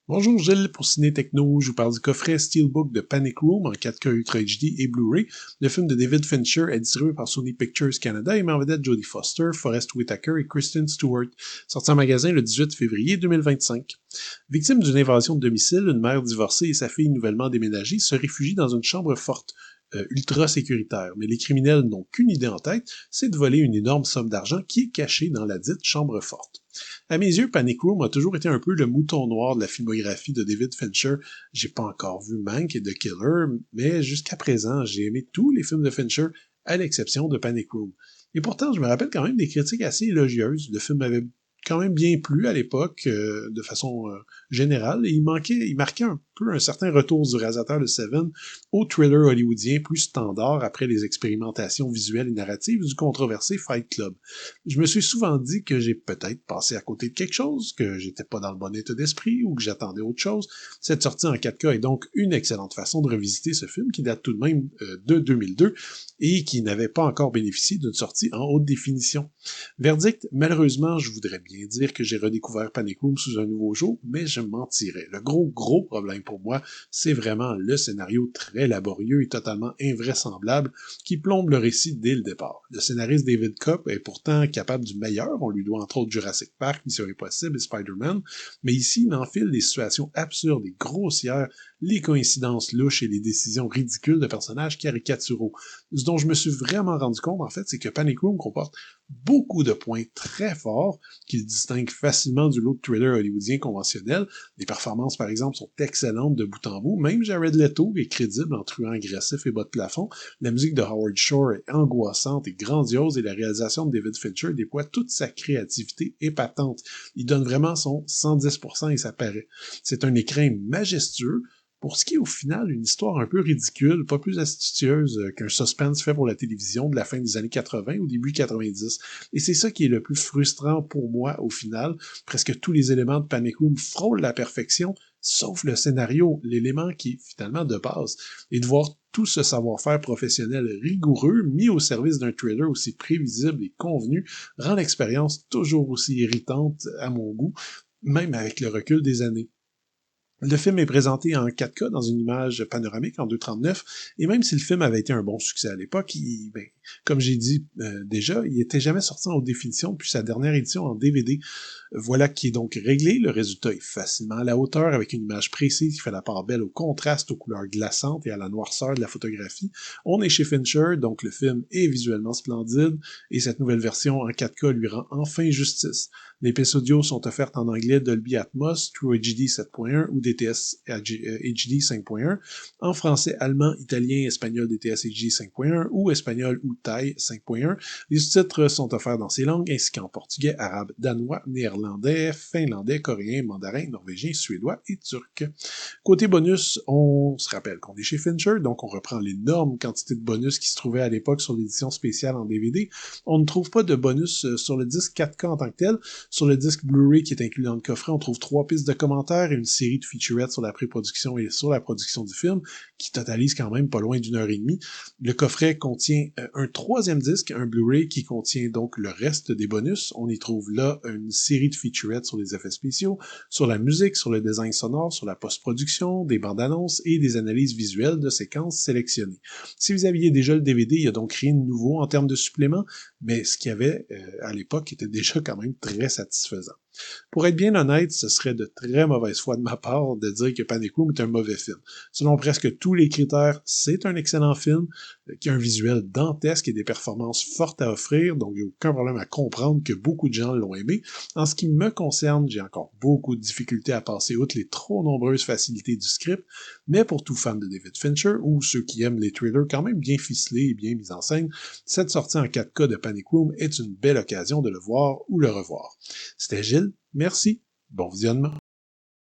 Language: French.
Bonjour Gilles, pour Ciné Techno, je vous parle du coffret Steelbook de Panic Room en 4K Ultra HD et Blu-ray. Le film de David Fincher est distribué par Sony Pictures Canada et met en vedette Jodie Foster, Forest Whitaker et Kristen Stewart, sorti en magasin le 18 février 2025. Victime d'une invasion de domicile, une mère divorcée et sa fille nouvellement déménagée se réfugient dans une chambre forte, ultra sécuritaire. Mais les criminels n'ont qu'une idée en tête, c'est de voler une énorme somme d'argent qui est cachée dans la dite chambre forte. À mes yeux, Panic Room a toujours été un peu le mouton noir de la filmographie de David Fincher. J'ai pas encore vu Mank et The Killer, mais jusqu'à présent, j'ai aimé tous les films de Fincher, à l'exception de Panic Room. Et pourtant, je me rappelle quand même des critiques assez élogieuses. Le film m'avait quand même bien plu à l'époque, de façon générale, et il marquait un peu un certain retour du réalisateur de Seven au thriller hollywoodien plus standard après les expérimentations visuelles et narratives du controversé Fight Club. Je me suis souvent dit que j'ai peut-être passé à côté de quelque chose, que j'étais pas dans le bon état d'esprit ou que j'attendais autre chose. Cette sortie en 4K est donc une excellente façon de revisiter ce film qui date tout de même de 2002 et qui n'avait pas encore bénéficié d'une sortie en haute définition. Verdict, malheureusement, je voudrais bien dire que j'ai redécouvert Panic Room sous un nouveau jour, mais je mentirais. Le gros problème pour moi, c'est vraiment le scénario très laborieux et totalement invraisemblable qui plombe le récit dès le départ. Le scénariste David Koepp est pourtant capable du meilleur, on lui doit entre autres Jurassic Park, Mission Impossible et Spider-Man, mais ici il enfile des situations absurdes et grossières, les coïncidences louches et les décisions ridicules de personnages caricaturaux. Ce dont je me suis vraiment rendu compte, en fait, c'est que Panic Room comporte beaucoup de points très forts qui le distinguent facilement du lot de thriller hollywoodien conventionnel. Les performances, par exemple, sont excellentes de bout en bout. Même Jared Leto est crédible en truand agressif et bas de plafond. La musique de Howard Shore est angoissante et grandiose et la réalisation de David Fincher déploie toute sa créativité épatante. Il donne vraiment son 110% et ça paraît. C'est un écrin majestueux, pour ce qui est au final une histoire un peu ridicule, pas plus astucieuse qu'un suspense fait pour la télévision de la fin des années 80 ou début 90. Et c'est ça qui est le plus frustrant pour moi au final. Presque tous les éléments de Panic Room frôlent la perfection, sauf le scénario, l'élément qui est finalement de base. Et de voir tout ce savoir-faire professionnel rigoureux mis au service d'un thriller aussi prévisible et convenu rend l'expérience toujours aussi irritante à mon goût, même avec le recul des années. Le film est présenté en 4K dans une image panoramique en 2.39, et même si le film avait été un bon succès à l'époque, comme j'ai dit déjà, il n'était jamais sorti en haute définition depuis sa dernière édition en DVD. Voilà qui est donc réglé, le résultat est facilement à la hauteur avec une image précise qui fait la part belle au contraste, aux couleurs glaçantes et à la noirceur de la photographie. On est chez Fincher, donc le film est visuellement splendide, et cette nouvelle version en 4K lui rend enfin justice. Les pistes audio sont offertes en anglais Dolby Atmos, True HD 7.1 ou DTS HD 5.1, en français, allemand, italien, espagnol DTS HD 5.1 ou espagnol ou thaï 5.1. Les sous-titres sont offerts dans ces langues ainsi qu'en portugais, arabe, danois, néerlandais, finlandais, coréen, mandarin, norvégien, suédois et turc. Côté bonus, on se rappelle qu'on est chez Fincher, donc on reprend l'énorme quantité de bonus qui se trouvait à l'époque sur l'édition spéciale en DVD. On ne trouve pas de bonus sur le disque 4K en tant que tel. Sur le disque Blu-ray qui est inclus dans le coffret, on trouve 3 pistes de commentaires et une série de featurettes sur la pré-production et sur la production du film, qui totalise quand même pas loin d'1 heure et demie. Le coffret contient un troisième disque, un Blu-ray qui contient donc le reste des bonus. On y trouve là une série de featurettes sur les effets spéciaux, sur la musique, sur le design sonore, sur la post-production, des bandes annonces et des analyses visuelles de séquences sélectionnées. Si vous aviez déjà le DVD, il y a donc rien de nouveau en termes de suppléments, mais ce qu'il y avait à l'époque était déjà quand même très satisfaisant. Pour être bien honnête, ce serait de très mauvaise foi de ma part de dire que Panic Room est un mauvais film. Selon presque tous les critères, c'est un excellent film qui a un visuel dantesque et des performances fortes à offrir, donc il n'y a aucun problème à comprendre que beaucoup de gens l'ont aimé. En ce qui me concerne, j'ai encore beaucoup de difficultés à passer outre les trop nombreuses facilités du script, mais pour tout fan de David Fincher ou ceux qui aiment les thrillers quand même bien ficelés et bien mis en scène, cette sortie en 4K de Panic Room est une belle occasion de le voir ou le revoir. C'était Gilles, merci, bon visionnement.